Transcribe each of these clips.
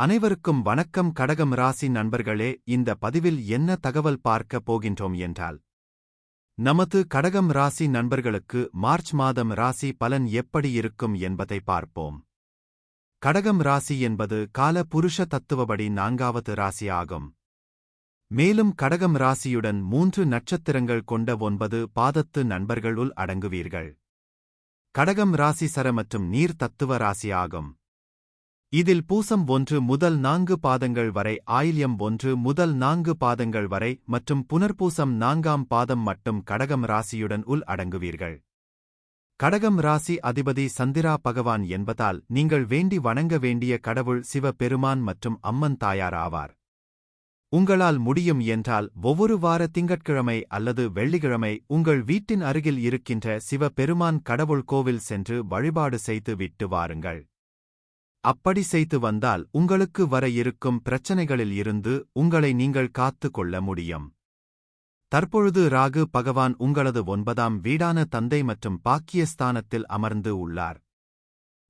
அனைவருக்கும் வணக்கம். கடகம் ராசி நண்பர்களே, இந்த பதிவில் என்ன தகவல் பார்க்க போகின்றோம் என்றால், நமது கடகம் ராசி நண்பர்களுக்கு மார்ச் மாதம் ராசி பலன் எப்படி இருக்கும் என்பதை பார்ப்போம். கடகம் ராசி என்பது கால புருஷ தத்துவப்படி 4வது ராசி ஆகும். மேலும் கடகம் ராசியுடன் 3 நட்சத்திரங்கள் கொண்ட 9 பாதத்து நண்பர்களுள் அடங்குவீர்கள். கடகம் ராசி சர மற்றும் நீர் தத்துவ ராசி ஆகும். இதில் பூசம் 1 முதல் 4 பாதங்கள் வரை, ஆயில்யம் 1 முதல் 4 பாதங்கள் வரை மற்றும் புனர்பூசம் 4ஆம் பாதம் மட்டும் கடகம் ராசியுடன் உள் அடங்குவீர்கள். கடகம் ராசி அதிபதி சந்திரா பகவான் என்பதால் நீங்கள் வேண்டி வணங்க வேண்டிய கடவுள் சிவ பெருமான் மற்றும் அம்மன் தாயார் ஆவார். உங்களால் முடியும் என்றால் ஒவ்வொரு வார திங்கட்கிழமை அல்லது வெள்ளிக்கிழமை உங்கள் வீட்டின் அருகில் இருக்கின்ற சிவ பெருமான் கடவுள் கோவில் சென்று வழிபாடு செய்து விட்டு வாருங்கள். அப்படி செய்து வந்தால் உங்களுக்கு வர இருக்கும் பிரச்சனைகளில் இருந்து உங்களை நீங்கள் காத்து கொள்ள முடியும். தற்பொழுது ராகு பகவான் உங்களது 9ஆம் வீடான தந்தை மற்றும் பாக்கியஸ்தானத்தில் அமர்ந்து உள்ளார்.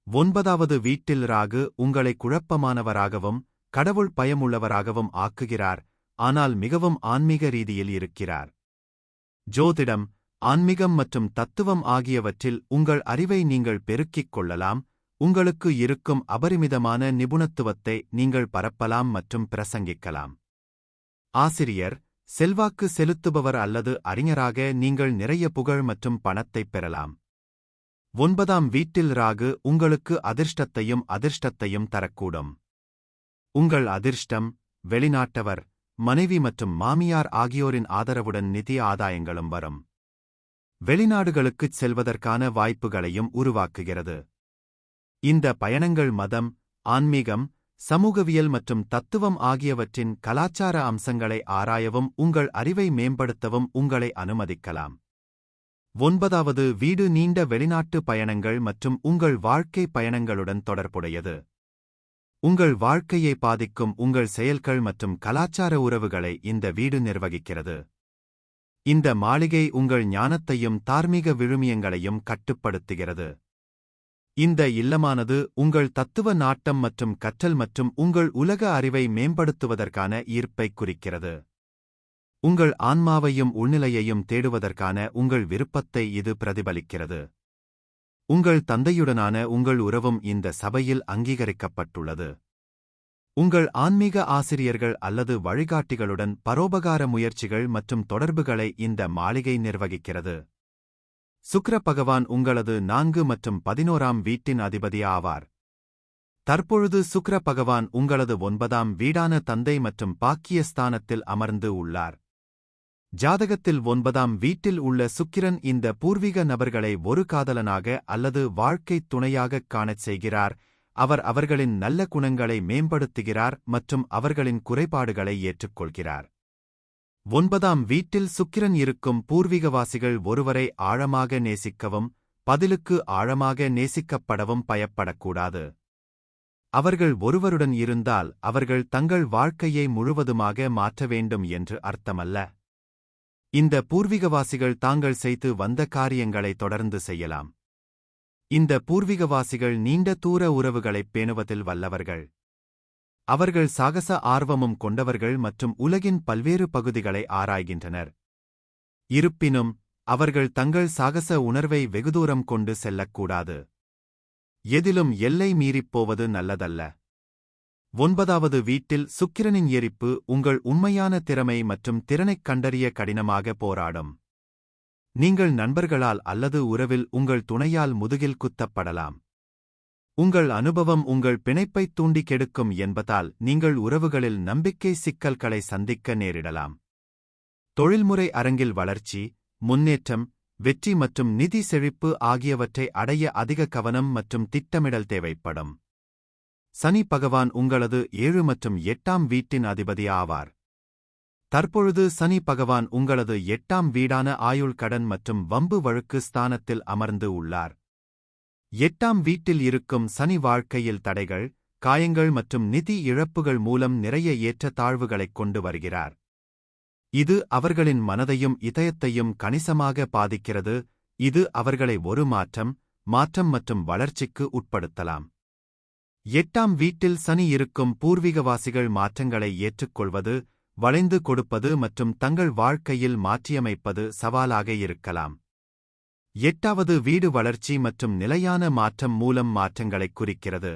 9வது வீட்டில் ராகு உங்களை குழப்பமானவராகவும் கடவுள் பயமுள்ளவராகவும் ஆக்குகிறார். ஆனால் மிகவும் ஆன்மீக ரீதியில் இருக்கிறார். ஜோதிடம், ஆன்மீகம் மற்றும் தத்துவம் ஆகியவற்றில் உங்கள் அறிவை நீங்கள் பெருக்கிக் கொள்ளலாம். உங்களுக்கு இருக்கும் அபரிமிதமான நிபுணத்துவத்தை நீங்கள் பரப்பலாம் மற்றும் பிரசங்கிக்கலாம். ஆசிரியர், செல்வாக்கு செலுத்துபவர் அல்லது அறிஞராக நீங்கள் நிறைய புகழ் மற்றும் பணத்தைப் பெறலாம். 9ஆம் வீட்டில் ராகு உங்களுக்கு அதிர்ஷ்டத்தையும் தரக்கூடும். உங்கள் அதிர்ஷ்டம், வெளிநாட்டவர், மனைவி மற்றும் மாமியார் ஆகியோரின் ஆதரவுடன் நிதி ஆதாயங்களும் வரும். வெளிநாடுகளுக்குச் செல்வதற்கான வாய்ப்புகளையும் உருவாக்குகிறது. இந்த பயணங்கள் மதம், ஆன்மீகம், சமூகவியல் மற்றும் தத்துவம் ஆகியவற்றின் கலாச்சார அம்சங்களை ஆராயவும் உங்கள் அறிவை மேம்படுத்தவும் உங்களை அனுமதிக்கலாம். 9வது வீடு நீண்ட வெளிநாட்டு பயணங்கள் மற்றும் உங்கள் வாழ்க்கை பயணங்களுடன் தொடர்புடையது. உங்கள் வாழ்க்கையை பாதிக்கும் உங்கள் செயல்கள் மற்றும் கலாச்சார உறவுகளை இந்த வீடு நிர்வகிக்கிறது. இந்த மாளிகை உங்கள் ஞானத்தையும் தார்மீக விழுமியங்களையும் கட்டுப்படுத்துகிறது. இந்த இல்லமானது உங்கள் தத்துவ நாட்டம் மற்றும் கற்றல் மற்றும் உங்கள் உலக அறிவை மேம்படுத்துவதற்கான ஈர்ப்பைக் குறிக்கிறது. உங்கள் ஆன்மாவையும் உள்நிலையையும் தேடுவதற்கான உங்கள் விருப்பத்தை இது பிரதிபலிக்கிறது. உங்கள் தந்தையுடனான உங்கள் உறவும் இந்த சபையில் அங்கீகரிக்கப்பட்டுள்ளது. உங்கள் ஆன்மீக ஆசிரியர்கள் அல்லது வழிகாட்டிகளுடன் பரோபகார முயற்சிகள் மற்றும் தொடர்புகளை இந்த மாளிகை நிர்வகிக்கிறது. சுக்கிர பகவான் உங்களது 4 மற்றும் 11ஆம் வீட்டின் அதிபதி ஆவார். தற்பொழுது சுக்கிர பகவான் உங்களது 9ஆம் வீடான தந்தை மற்றும் பாக்கியஸ்தானத்தில் அமர்ந்து உள்ளார். ஜாதகத்தில் 9ஆம் வீட்டில் உள்ள சுக்கிரன் இந்த பூர்வீக நபர்களை ஒரு காதலனாக அல்லது வாழ்க்கைத் துணையாகக் காணச் செய்கிறார். அவர் அவர்களின் நல்ல குணங்களை மேம்படுத்துகிறார் மற்றும் அவர்களின் குறைபாடுகளை ஏற்றுக்கொள்கிறார். 9ஆம் வீட்டில் சுக்கிரன் இருக்கும் பூர்வீகவாசிகள் ஒருவரை ஆழமாக நேசிக்கவும் பதிலுக்கு ஆழமாக நேசிக்கப்படவும் பயப்படக்கூடாது. அவர்கள் ஒருவருடன் இருந்தால் அவர்கள் தங்கள் வாழ்க்கையை முழுவதுமாக மாற்ற வேண்டும் என்று அர்த்தமல்ல. இந்த பூர்வீகவாசிகள் தாங்கள் செய்து வந்த காரியங்களை தொடர்ந்து செய்யலாம். இந்த பூர்வீகவாசிகள் நீண்ட தூர உறவுகளைப் பேணுவதில் வல்லவர்கள். அவர்கள் சாகச ஆர்வமும் கொண்டவர்கள் மற்றும் உலகின் பல்வேறு பகுதிகளை ஆராய்கின்றனர். இருப்பினும் அவர்கள் தங்கள் சாகச உணர்வை வெகுதூரம் கொண்டு செல்லக்கூடாது. எதிலும் எல்லை மீறிப்போவது நல்லதல்ல. 9வது வீட்டில் சுக்கிரனின் எரிப்பு உங்கள் உண்மையான திறமை மற்றும் திறனைக் கண்டறிய கடினமாக போராடும். நீங்கள் நண்பர்களால் அல்லது உறவில் உங்கள் துணையால் முதுகில் குத்தப்படலாம். உங்கள் அனுபவம் உங்கள் பிணைப்பைத் தூண்டி கெடுக்கும் என்பதால் நீங்கள் உறவுகளில் நம்பிக்கை சிக்கல்களை சந்திக்க நேரிடலாம். தொழில்முறை அரங்கில் வளர்ச்சி, முன்னேற்றம், வெற்றி மற்றும் நிதி செழிப்பு ஆகியவற்றை அடைய அதிக கவனம் மற்றும் திட்டமிடல் தேவைப்படும். சனி பகவான் உங்களது 7 மற்றும் 8ஆம் வீட்டின் அதிபதி ஆவார். தற்பொழுது சனி பகவான் உங்களது 8ஆம் வீடான ஆயுள், கடன் மற்றும் வம்பு வழக்கு ஸ்தானத்தில் அமர்ந்து உள்ளார். 8ஆம் வீட்டில் இருக்கும் சனி வாழ்க்கையில் தடைகள், காயங்கள் மற்றும் நிதி இழப்புகள் மூலம் நிறைய ஏற்ற தாழ்வுகளைக் கொண்டு வருகிறார். இது அவர்களின் மனதையும் இதயத்தையும் கணிசமாக பாதிக்கிறது. இது அவர்களை ஒரு மாற்றம் மற்றும் வளர்ச்சிக்கு உட்படுத்தலாம். 8ஆம் வீட்டில் சனி இருக்கும் பூர்வீகவாசிகள் மாற்றங்களை ஏற்றுக்கொள்வது, வளைந்து கொடுப்பது மற்றும் தங்கள் வாழ்க்கையில் மாற்றியமைப்பது சவாலாக இருக்கலாம். 8வது வீடு வளர்ச்சி மற்றும் நிலையான மாற்றம் மூலம் மாற்றங்களைக் குறிக்கிறது.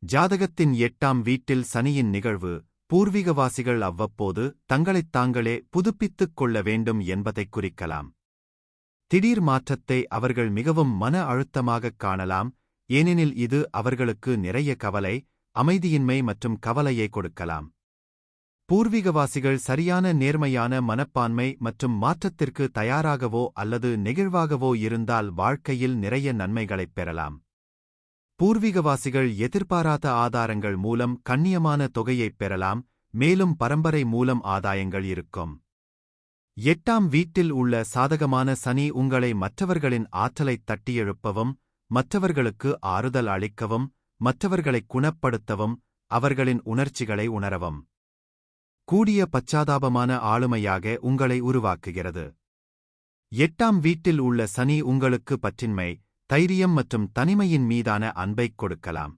ஜாதகத்தின் 8ஆம் வீட்டில் சனியின் நிகழ்வு, பூர்வீகவாசிகள் அவ்வப்போது தங்களைத் தாங்களே புதுப்பித்துக் கொள்ள வேண்டும் என்பதைக் குறிக்கலாம். திடீர் மாற்றத்தை அவர்கள் மிகவும் மன அழுத்தமாகக் காணலாம், ஏனெனில் இது அவர்களுக்கு நிறைய கவலை, அமைதியின்மை மற்றும் கவலையை கொடுக்கலாம். பூர்வீகவாசிகள் சரியான நேர்மையான மனப்பான்மை மற்றும் மாற்றத்திற்கு தயாராகவோ அல்லது நெகிழ்வாகவோ இருந்தால் வாழ்க்கையில் நிறைய நன்மைகளைப் பெறலாம். பூர்வீகவாசிகள் எதிர்பாராத ஆதாரங்கள் மூலம் கண்ணியமான தொகையைப் பெறலாம், மேலும் பரம்பரை மூலம் ஆதாயங்கள் இருக்கும். 8ஆம் வீட்டில் உள்ள சாதகமான சனி உங்களை மற்றவர்களின் ஆற்றலைத் தட்டியெழுப்பவும், மற்றவர்களுக்கு ஆறுதல் அளிக்கவும், மற்றவர்களைக் குணப்படுத்தவும், அவர்களின் உணர்ச்சிகளை உணரவும் கூடிய பச்சாதாபமான ஆளுமையாக உங்களை உருவாக்குகிறது. 8ஆம் வீட்டில் உள்ள சனி உங்களுக்கு பற்றின்மை, தைரியம் மற்றும் தனிமையின் மீதான அன்பைக் கொடுக்கலாம்.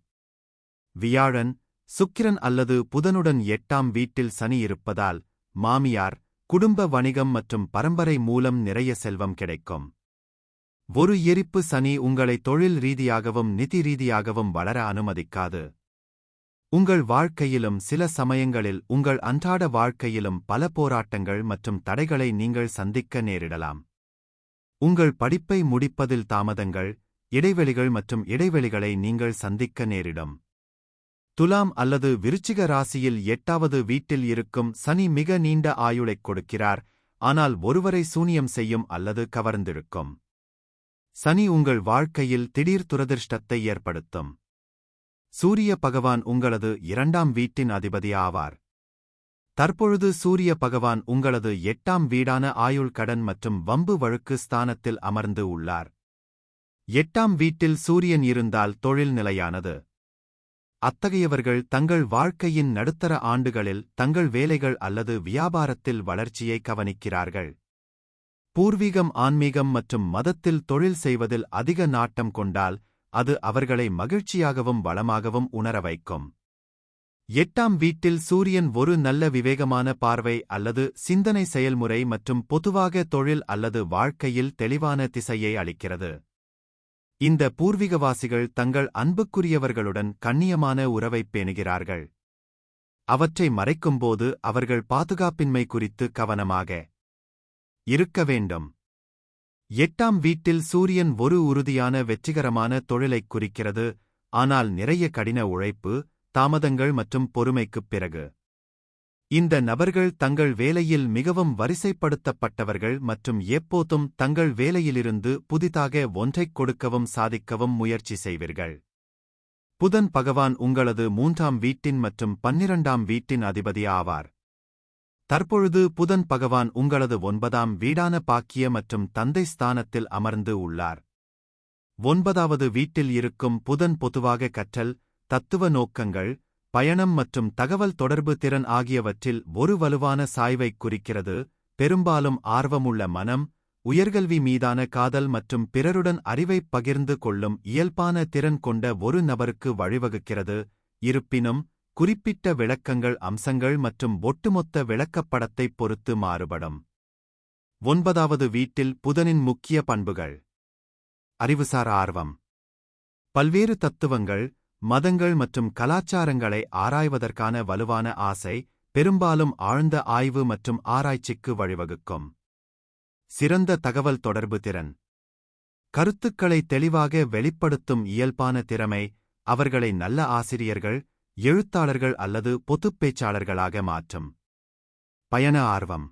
வியாழன், சுக்கிரன் அல்லது புதனுடன் 8ஆம் வீட்டில் சனி இருப்பதால் மாமியார், குடும்ப வணிகம் மற்றும் பரம்பரை மூலம் நிறைய செல்வம் கிடைக்கும். ஒரு எரிப்பு சனி உங்களை தொழில் ரீதியாகவும் நிதி ரீதியாகவும் வளர அனுமதிக்காது. உங்கள் வாழ்க்கையிலும் சில சமயங்களில் உங்கள் அன்றாட வாழ்க்கையிலும் பல போராட்டங்கள் மற்றும் தடைகளை நீங்கள் சந்திக்க நேரிடலாம். உங்கள் படிப்பை முடிப்பதில் தாமதங்கள், இடைவெளிகள் மற்றும் இடைவெளிகளை நீங்கள் சந்திக்க நேரிடும். துலாம் அல்லது விருச்சிக ராசியில் 8வது வீட்டில் இருக்கும் சனி மிக நீண்ட ஆயுளைக் கொடுக்கிறார், ஆனால் ஒருவரை சூனியம் செய்யும் அல்லது கவர்ந்திழுக்கும். சனி உங்கள் வாழ்க்கையில் திடீர் துரதிர்ஷ்டத்தை ஏற்படுத்தும். சூரிய பகவான் உங்களது 2ஆம் வீட்டின் அதிபதி ஆவார். தற்பொழுது சூரிய பகவான் உங்களது 8ஆம் வீடான ஆயுள் கடன் மற்றும் வம்பு வழக்கு ஸ்தானத்தில் அமர்ந்து உள்ளார். 8ஆம் வீட்டில் சூரியன் இருந்தால் தொழில் நிலையானது. அத்தகையவர்கள் தங்கள் வாழ்க்கையின் நடுத்தர ஆண்டுகளில் தங்கள் வேலைகள் அல்லது வியாபாரத்தில் வளர்ச்சியை கவனிக்கிறார்கள். பூர்வீகம், ஆன்மீகம் மற்றும் மதத்தில் தொழில் செய்வதில் அதிக நாட்டம் கொண்டால் அது அவர்களை மகிழ்ச்சியாகவும் வளமாகவும் உணர வைக்கும். 8ஆம் வீட்டில் சூரியன் ஒரு நல்ல விவேகமான பார்வை அல்லது சிந்தனை செயல்முறை மற்றும் பொதுவாக தொழில் அல்லது வாழ்க்கையில் தெளிவான திசையை அளிக்கிறது. இந்த பூர்வீகவாசிகள் தங்கள் அன்புக்குரியவர்களுடன் கண்ணியமான உறவைப் பேணுகிறார்கள். அவற்றை மறைக்கும்போது அவர்கள் பாதுகாப்பின்மை குறித்து கவனமாக இருக்க வேண்டும். 8ஆம் வீட்டில் சூரியன் ஒரு உறுதியான வெற்றிகரமான தொழிலைக் குறிக்கிறது, ஆனால் நிறைய கடின உழைப்பு, தாமதங்கள் மற்றும் பொறுமைக்குப் பிறகு. இந்த நபர்கள் தங்கள் வேலையில் மிகவும் வரிசைப்படுத்தப்பட்டவர்கள் மற்றும் எப்போதும் தங்கள் வேலையிலிருந்து புதிதாக ஒன்றைக் கொடுக்கவும் சாதிக்கவும் முயற்சி செய்வீர்கள். புதன் பகவான் உங்களது 3ஆம் வீட்டின் மற்றும் 12ஆம் வீட்டின் அதிபதி ஆவார். தற்பொழுது புதன் பகவான் உங்களது 9ஆம் வீடான பாக்கிய மற்றும் தந்தை ஸ்தானத்தில் அமர்ந்து உள்ளார். 9வது வீட்டில் இருக்கும் புதன் பொதுவாக கற்றல், தத்துவ நோக்கங்கள், பயணம் மற்றும் தகவல் தொடர்பு திறன் ஆகியவற்றில் ஒரு வலுவான சாய்வைக் குறிக்கிறது, பெரும்பாலும் ஆர்வமுள்ள மனம், உயர்கல்வி மீதான காதல் மற்றும் பிறருடன் அறிவைப் பகிர்ந்து கொள்ளும் இயல்பான திறன் கொண்ட ஒரு நபருக்கு வழிவகுக்கிறது. இருப்பினும், குறிப்பிட்ட விளக்கங்கள் அம்சங்கள் மற்றும் ஒட்டுமொத்த விளக்கப்படத்தைப் பொறுத்து மாறுபடும். 9வது வீட்டில் புதனின் முக்கிய பண்புகள்: அறிவுசார் ஆர்வம், பல்வேறு தத்துவங்கள், மதங்கள் மற்றும் கலாச்சாரங்களை ஆராய்வதற்கான வலுவான ஆசை, பெரும்பாலும் ஆழ்ந்த ஆய்வு மற்றும் ஆராய்ச்சிக்கு வழிவகுக்கும். சிறந்த தகவல் தொடர்பு திறன், கருத்துக்களை தெளிவாக வெளிப்படுத்தும் இயல்பான திறமை அவர்களை நல்ல ஆசிரியர்கள், எழுத்தாளர்கள் அல்லது பொதுப் பேச்சாளர்களாக மாற்றும். பயண ஆர்வம்,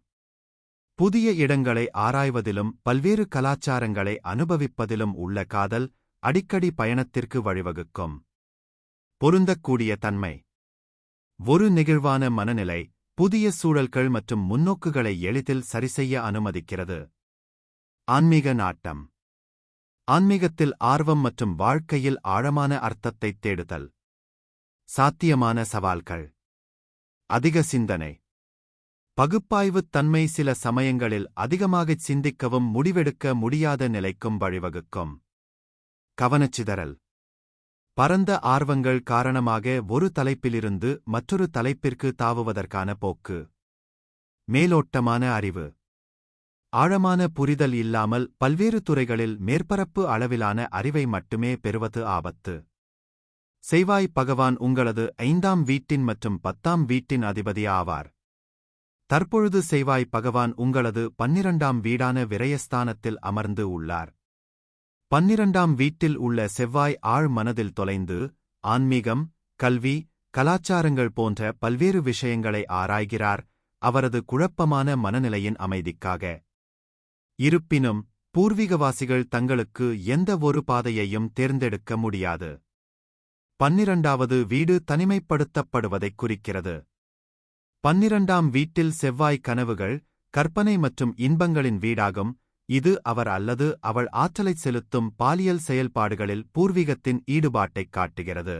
புதிய இடங்களை ஆராய்வதிலும் பல்வேறு கலாச்சாரங்களை அனுபவிப்பதிலும் உள்ள காதல் அடிக்கடி பயணத்திற்கு வழிவகுக்கும். பொருந்தக்கூடிய தன்மை, ஒரு நெகிழ்வான மனநிலை, புதிய சூழல்கள் மற்றும் முன்னோக்குகளை எளிதில் சரிசெய்ய அனுமதிக்கிறது. ஆன்மீக நாட்டம், ஆன்மீகத்தில் ஆர்வம் மற்றும் வாழ்க்கையில் ஆழமான அர்த்தத்தைத் தேடுதல். சாத்தியமான சவால்கள்: அதிக சிந்தனை, பகுப்பாய்வுத் தன்மை சில சமயங்களில் அதிகமாகச் சிந்திக்கவும் முடிவெடுக்க முடியாத நிலைக்கும் வழிவகுக்கும். கவனச்சிதறல், பரந்த ஆர்வங்கள் காரணமாக ஒரு தலைப்பிலிருந்து மற்றொரு தலைப்பிற்கு தாவுவதற்கான போக்கு. மேலோட்டமான அறிவு. ஆழமான புரிதல் இல்லாமல் பல்வேறு துறைகளில் மேற்பரப்பு அளவிலான அறிவை மட்டுமே பெறுவது ஆபத்து. செவ்வாய் பகவான் உங்களது 5ஆம் வீட்டின் மற்றும் 10ஆம் வீட்டின் அதிபதி ஆவார். தற்பொழுது செவ்வாய் பகவான் உங்களது 12ஆம் வீடான விரயஸ்தானத்தில் அமர்ந்து உள்ளார். 12ஆம் வீட்டில் உள்ள செவ்வாய் ஆழ் மனதில் தொலைந்து ஆன்மீகம், கல்வி, கலாச்சாரங்கள் போன்ற பல்வேறு விஷயங்களை ஆராய்கிறார், அவரது குழப்பமான மனநிலையின் அமைதிக்காக. இருப்பினும் பூர்வீகவாசிகள் தங்களுக்கு எந்த ஒரு பாதையையும் தேர்ந்தெடுக்க முடியாது. 12வது வீடு தனிமைப்படுத்தப்படுவதைக் குறிக்கிறது. 12ஆம் வீட்டில் செவ்வாய் கனவுகள், கற்பனை மற்றும் இன்பங்களின் வீடாகும். இது அவர் அல்லது அவள் ஆற்றலைச் செலுத்தும் பாலியல் செயல்பாடுகளில் பூர்வீகத்தின் ஈடுபாட்டைக் காட்டுகிறது.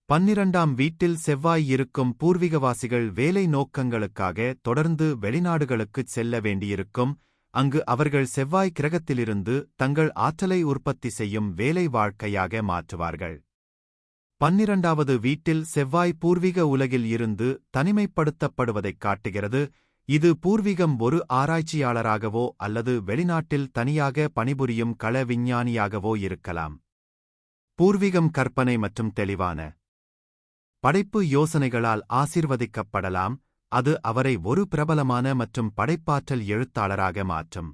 12ஆம் வீட்டில் செவ்வாய் இருக்கும் பூர்வீகவாசிகள் வேலை நோக்கங்களுக்காக தொடர்ந்து வெளிநாடுகளுக்குச் செல்ல வேண்டியிருக்கும், அங்கு அவர்கள் செவ்வாய் கிரகத்திலிருந்து தங்கள் ஆற்றலை உற்பத்தி செய்யும் வேலை வாழ்க்கையாக மாற்றுவார்கள். 12வது வீட்டில் செவ்வாய் பூர்வீக உலகில் இருந்து தனிமைப்படுத்தப்படுவதைக் காட்டுகிறது. இது பூர்வீகம் ஒரு ஆராய்ச்சியாளராகவோ அல்லது வெளிநாட்டில் தனியாக பணிபுரியும் கள விஞ்ஞானியாகவோ இருக்கலாம். பூர்வீகம் கற்பனை மற்றும் தெளிவான படைப்பு யோசனைகளால் ஆசீர்வதிக்கப்படலாம், அது அவரை ஒரு பிரபலமான மற்றும் படைப்பாற்றல் எழுத்தாளராக மாற்றும்.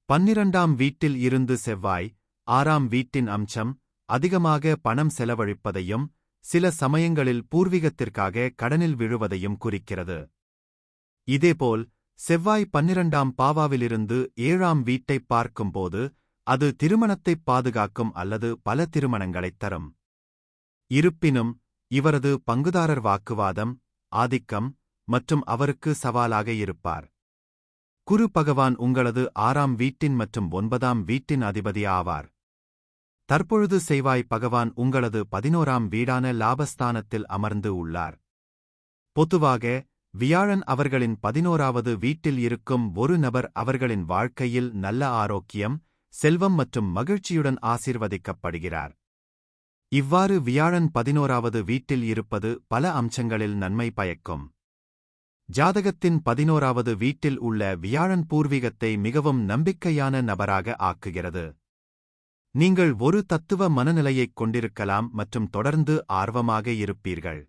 12ஆம் வீட்டில் இருந்து செவ்வாய் 6ஆம் வீட்டின் அம்சம் அதிகமாக பணம் செலவழிப்பதையும் சில சமயங்களில் பூர்வீகத்திற்காக கடனில் விழுவதையும் குறிக்கிறது. இதேபோல் செவ்வாய் 12ஆம் பாவாவிலிருந்து 7ஆம் வீட்டைப் பார்க்கும்போது அது திருமணத்தைப் பாதுகாக்கும் அல்லது பல திருமணங்களைத் தரும். இருப்பினும் இவரது பங்குதாரர் வாக்குவாதம், ஆதிக்கம் மற்றும் அவருக்கு சவாலாக இருப்பார். குரு பகவான் உங்களது 6ஆம் வீட்டின் மற்றும் 9ஆம் வீட்டின் அதிபதி ஆவார். தற்பொழுது செவ்வாய் பகவான் உங்களது 11ஆம் வீடான லாபஸ்தானத்தில் அமர்ந்து உள்ளார். பொதுவாக வியாழன் அவர்களின் 11வது வீட்டில் இருக்கும் ஒரு நபர் அவர்களின் வாழ்க்கையில் நல்ல ஆரோக்கியம், செல்வம் மற்றும் மகிழ்ச்சியுடன் ஆசீர்வதிக்கப்படுகிறார். இவ்வாறு வியாழன் 11வது வீட்டில் இருப்பது பல அம்சங்களில் நன்மை பயக்கும். ஜாதகத்தின் 11வது வீட்டில் உள்ள வியாழன் பூர்வீகத்தை மிகவும் நம்பிக்கையான நபராக ஆக்குகிறது. நீங்கள் ஒரு தத்துவ மனநிலையைக் கொண்டிருக்கலாம் மற்றும் தொடர்ந்து ஆர்வமாக இருப்பீர்கள்.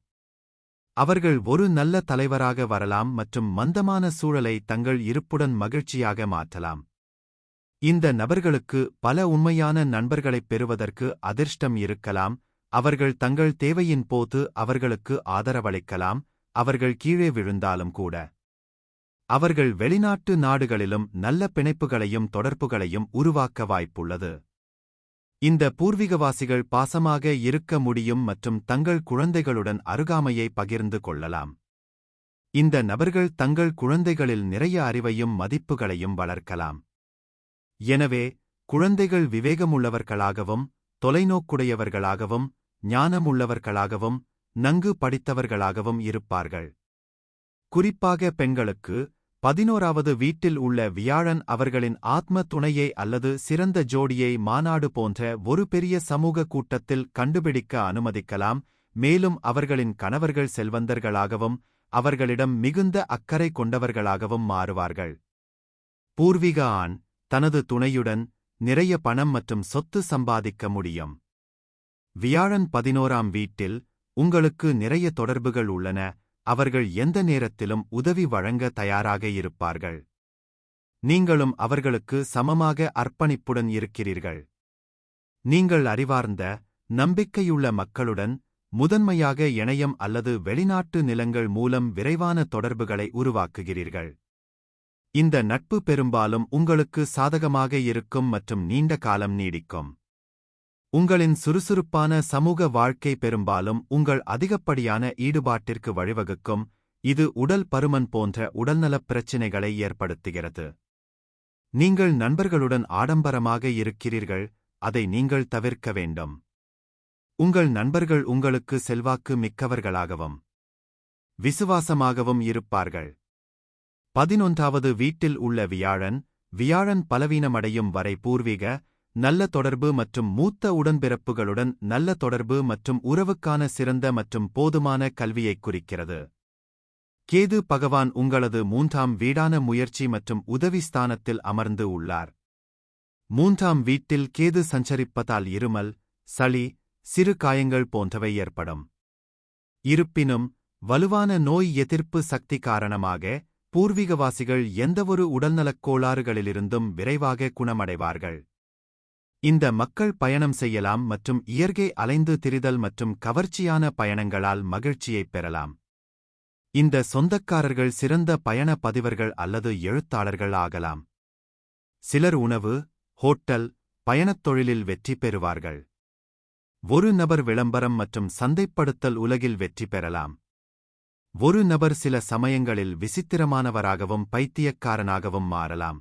அவர்கள் ஒரு நல்ல தலைவராக வரலாம் மற்றும் மந்தமான சூழலை தங்கள் இருப்புடன் மகிழ்ச்சியாக மாற்றலாம். இந்த நபர்களுக்கு பல உண்மையான நண்பர்களைப் பெறுவதற்கு அதிர்ஷ்டம் இருக்கலாம், அவர்கள் தங்கள் தேவையின் போது அவர்களுக்கு ஆதரவளிக்கலாம், அவர்கள் கீழே விழுந்தாலும் கூட. அவர்கள் வெளிநாட்டு நாடுகளிலும் நல்ல பிணைப்புகளையும் தொடர்புகளையும் உருவாக்க வாய்ப்புள்ளது. இந்த பூர்வீகவாசிகள் பாசமாக இருக்க முடியும் மற்றும் தங்கள் குழந்தைகளுடன் அருகாமையை பகிர்ந்து கொள்ளலாம். இந்த நபர்கள் தங்கள் குழந்தைகளில் நிறைய அறிவையும் மதிப்புகளையும் வளர்க்கலாம். எனவே குழந்தைகள் விவேகமுள்ளவர்களாகவும் தொலைநோக்குடையவர்களாகவும் ஞானமுள்ளவர்களாகவும் நன்கு படித்தவர்களாகவும் இருப்பார்கள். குறிப்பாக பெண்களுக்கு 11வது வீட்டில் உள்ள வியாழன் அவர்களின் ஆத்ம துணையை அல்லது சிறந்த ஜோடியை மாநாடு போன்ற ஒரு பெரிய சமூக கூட்டத்தில் கண்டுபிடிக்க அனுமதிக்கலாம், மேலும் அவர்களின் கணவர்கள் செல்வந்தர்களாகவும் அவர்களிடம் மிகுந்த அக்கறை கொண்டவர்களாகவும் மாறுவார்கள். பூர்வீக ஆண் தனது துணையுடன் நிறைய பணம் மற்றும் சொத்து சம்பாதிக்க முடியும். வியாழன் 11ஆம் வீட்டில் உங்களுக்கு நிறைய தொடர்புகள் உள்ளன, அவர்கள் எந்த நேரத்திலும் உதவி வழங்க தயாராக இருப்பார்கள். நீங்களும் அவர்களுக்கு சமமாக அர்ப்பணிப்புடன் இருக்கிறீர்கள். நீங்கள் அறிவார்ந்த, நம்பிக்கையுள்ள மக்களுடன் முதன்மையாக இணையம் அல்லது வெளிநாட்டு நிலங்கள் மூலம் விரைவான தொடர்புகளை உருவாக்குகிறீர்கள். இந்த நட்பு பெரும்பாலும் உங்களுக்கு சாதகமாக இருக்கும் மற்றும் நீண்ட காலம் நீடிக்கும். உங்களின் சுறுசுறுப்பான சமூக வாழ்க்கை பெரும்பாலும் உங்கள் அதிகப்படியான ஈடுபாட்டிற்கு வழிவகுக்கும், இது உடல் பருமன் போன்ற உடல்நலப் பிரச்சினைகளை ஏற்படுத்துகிறது. நீங்கள் நண்பர்களுடன் ஆடம்பரமாக இருக்கிறீர்கள், அதை நீங்கள் தவிர்க்க வேண்டும். உங்கள் நண்பர்கள் உங்களுக்கு செல்வாக்கு மிக்கவர்களாகவும் விசுவாசமாகவும் இருப்பார்கள். 11வது வீட்டில் உள்ள வியாழன் பலவீனமடையும் வரை பூர்வீக நல்ல தொடர்பு மற்றும் மூத்த உடன்பிறப்புகளுடன் நல்ல தொடர்பு மற்றும் உறவுக்கான சிறந்த மற்றும் போதுமான கல்வியைக் குறிக்கிறது. கேது பகவான் உங்களது 3ஆம் வீடான முயற்சி மற்றும் உதவி ஸ்தானத்தில் அமர்ந்து உள்ளார். 3ஆம் வீட்டில் கேது சஞ்சரிப்பதால் இருமல், சளி, சிறு காயங்கள் போன்றவை ஏற்படும். இருப்பினும், வலுவான நோய் எதிர்ப்பு சக்தி காரணமாக, பூர்வீகவாசிகள் எந்தவொரு உடல்நலக் கோளாறுகளிலிருந்தும் விரைவாக குணமடைவார்கள். இந்த மக்கள் பயணம் செய்யலாம் மற்றும் இயற்கை அலைந்து திரிதல் மற்றும் கவர்ச்சியான பயணங்களால் மகிழ்ச்சியைப் பெறலாம். இந்த சொந்தக்காரர்கள் சிறந்த பயண பதிவர்கள் அல்லது எழுத்தாளர்கள் ஆகலாம். சிலர் உணவு, ஹோட்டல், பயணத் தொழிலில் வெற்றி பெறுவார்கள். ஒரு நபர் விளம்பரம் மற்றும் சந்தைப்படுத்தல் உலகில் வெற்றி பெறலாம். ஒரு நபர் சில சமயங்களில் விசித்திரமானவராகவும் பைத்தியக்காரனாகவும் மாறலாம்.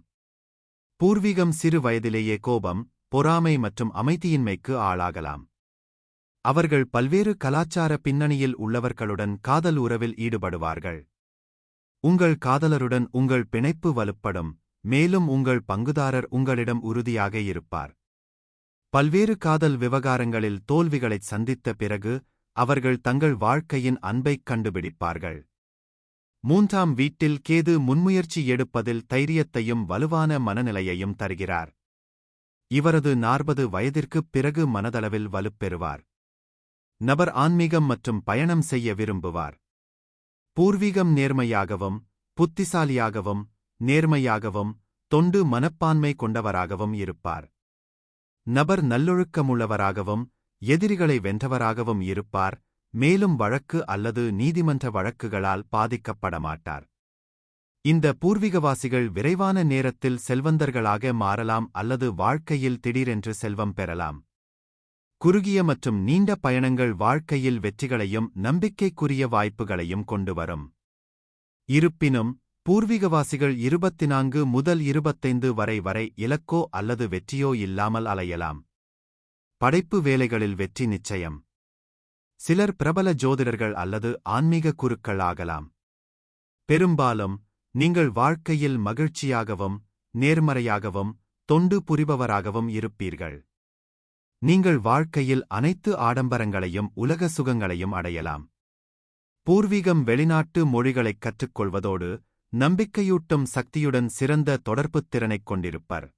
பூர்வீகம் சிறு வயதிலேயே கோபம், பொறாமை மற்றும் அமைதியின்மைக்கு ஆளாகலாம். அவர்கள் பல்வேறு கலாச்சார பின்னணியில் உள்ளவர்களுடன் காதல் உறவில் ஈடுபடுவார்கள். உங்கள் காதலருடன் உங்கள் பிணைப்பு வலுப்படும், மேலும் உங்கள் பங்குதாரர் உங்களிடம் உறுதியாக இருப்பார். பல்வேறு காதல் விவகாரங்களில் தோல்விகளைச் சந்தித்த பிறகு, அவர்கள் தங்கள் வாழ்க்கையின் அன்பைக் கண்டுபிடிப்பார்கள். 3ஆம் வீட்டில் கேது முன்முயற்சி எடுப்பதில் தைரியத்தையும் வலுவான மனநிலையையும் தருகிறார். இவரது 40 வயதிற்குப் பிறகு மனதளவில் வலுப்பெறுவார். நபர் ஆன்மீகம் மற்றும் பயணம் செய்ய விரும்புவார். பூர்வீகம் நேர்மையாகவும், புத்திசாலியாகவும், நேர்மையாகவும், தொண்டு மனப்பான்மை கொண்டவராகவும் இருப்பார். நபர் நல்லொழுக்கமுள்ளவராகவும், எதிரிகளை வென்றவராகவும் இருப்பார், மேலும் வழக்கு அல்லது நீதிமன்ற வழக்குகளால் பாதிக்கப்பட மாட்டார். இந்த பூர்வீகவாசிகள் விரைவான நேரத்தில் செல்வந்தர்களாக மாறலாம் அல்லது வாழ்க்கையில் திடீரென்று செல்வம் பெறலாம். குறுகிய மற்றும் நீண்ட பயணங்கள் வாழ்க்கையில் வெற்றிகளையும் நம்பிக்கைக்குரிய வாய்ப்புகளையும் கொண்டுவரும். இருப்பினும், பூர்வீகவாசிகள் 24 முதல் 25 வரை இலக்கோ அல்லது வெற்றியோ இல்லாமல் அலையலாம். படைப்பு வேலைகளில் வெற்றி நிச்சயம். சிலர் பிரபல ஜோதிடர்கள் அல்லது ஆன்மீக குருக்கள் ஆகலாம். பெரும்பாலும், நீங்கள் வாழ்க்கையில் மகிழ்ச்சியாகவும், நேர்மறையாகவும், தொண்டு புரிபவராகவும் இருப்பீர்கள். நீங்கள் வாழ்க்கையில் அனைத்து ஆடம்பரங்களையும் உலக சுகங்களையும் அடையலாம். பூர்வீகம் வெளிநாட்டு மொழிகளைக் கற்றுக்கொள்வதோடு, நம்பிக்கையூட்டும் சக்தியுடன் சிறந்த தொடர்புத் திறனைக் கொண்டிருப்பர்.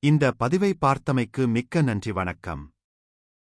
இந்த பதிவை பார்த்தமைக்கு மிக்க நன்றி. வணக்கம்.